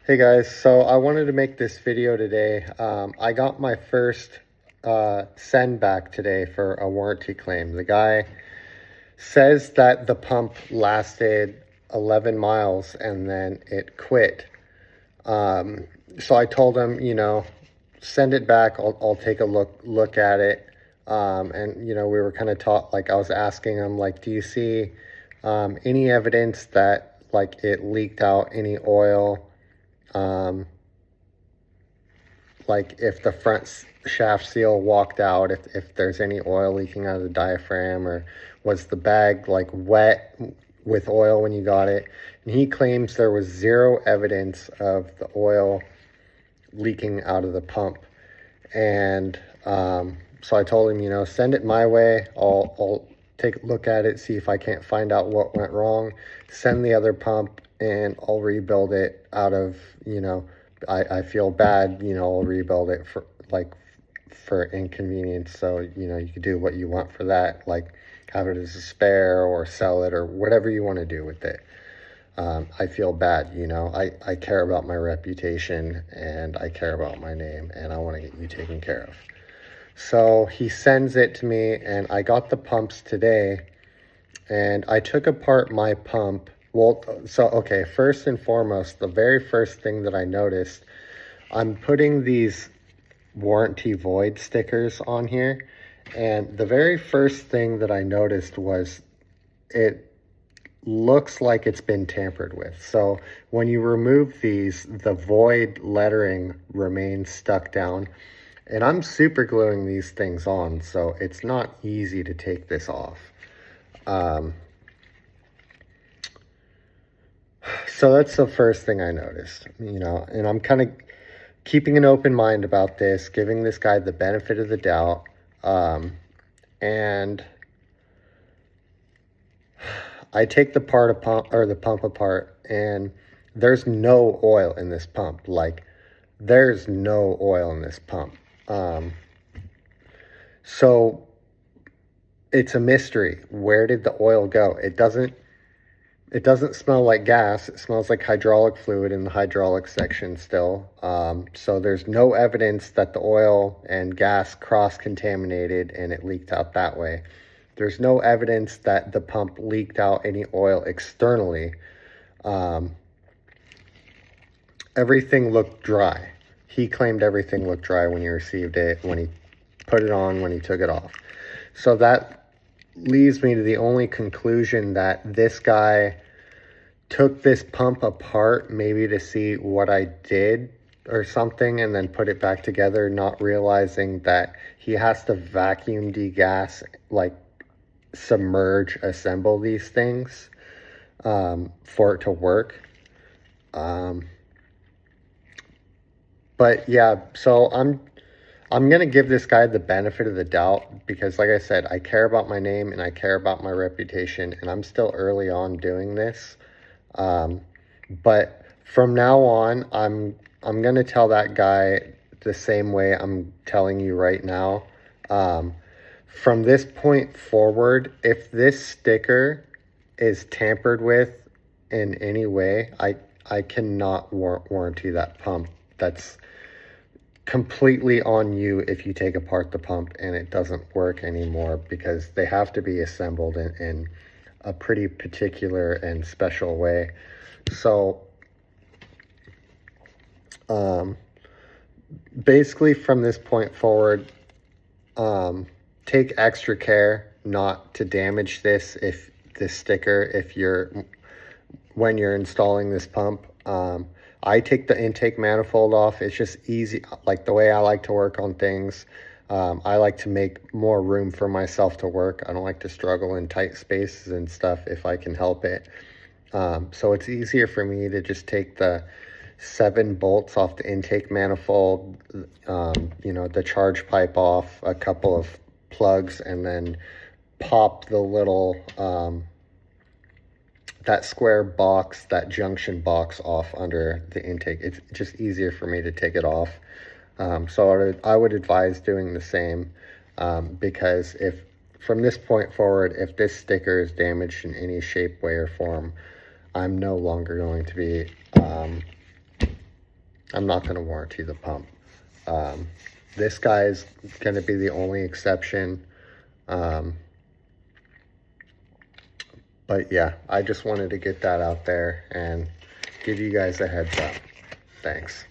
Hey guys, so I wanted to make this video today. I got my first send back today for a warranty claim. The guy says that the pump lasted 11 miles and then it quit. So I told him, send it back. I'll take a look at it. And we were kind of taught, like I was asking him, like, do you see any evidence that like it leaked out any oil? Like if the front shaft seal walked out, if there's any oil leaking out of the diaphragm, or was the bag like wet with oil when you got it. And he claims there was zero evidence of the oil leaking out of the pump. And so I told him, send it my way. I'll take a look at it, see if I can't find out what went wrong, send the other pump, and I'll rebuild it out of, I feel bad, I'll rebuild it for inconvenience. So, you could do what you want for that, like have it as a spare or sell it or whatever you want to do with it. I feel bad, I care about my reputation and I care about my name and I want to get you taken care of. So he sends it to me and I got the pumps today and I took apart my pump. Well, so, okay, first and foremost, the very first thing that I noticed, I'm putting these warranty void stickers on here. And the very first thing that I noticed was it looks like it's been tampered with. So when you remove these, the void lettering remains stuck down. And I'm super gluing these things on, so it's not easy to take this off. So that's the first thing I noticed, and I'm kind of keeping an open mind about this, giving this guy the benefit of the doubt. And I take the pump apart, and there's no oil in this pump. Like, there's no oil in this pump. So it's a mystery. Where did the oil go? It doesn't smell like gas. It smells like hydraulic fluid in the hydraulic section still. So there's no evidence that the oil and gas cross-contaminated and it leaked out that way. There's no evidence that the pump leaked out any oil externally. Everything looked dry. He claimed everything looked dry when he received it, when he put it on, when he took it off. So that leads me to the only conclusion that this guy took this pump apart maybe to see what I did or something and then put it back together, not realizing that he has to vacuum degas, like submerge, assemble these things for it to work. But yeah, so I'm going to give this guy the benefit of the doubt because, like I said, I care about my name and I care about my reputation, and I'm still early on doing this. But from now on, I'm going to tell that guy the same way I'm telling you right now. From this point forward, if this sticker is tampered with in any way, I cannot warranty that pump. That's completely on you if you take apart the pump and it doesn't work anymore, because they have to be assembled in a pretty particular and special way. So basically from this point forward, take extra care not to damage this sticker when you're installing this pump. I take the intake manifold off. It's just easy, like the way I like to work on things. I like to make more room for myself to work. I don't like to struggle in tight spaces and stuff if I can help it. So it's easier for me to just take the 7 bolts off the intake manifold, the charge pipe off, a couple of plugs, and then pop the little that square box, that junction box off under the intake. It's just easier for me to take it off. So I would advise doing the same, because if from this point forward, if this sticker is damaged in any shape, way, or form, I'm no longer going to be I'm not going to warranty the pump. This guy is going to be the only exception. But yeah, I just wanted to get that out there and give you guys a heads up. Thanks.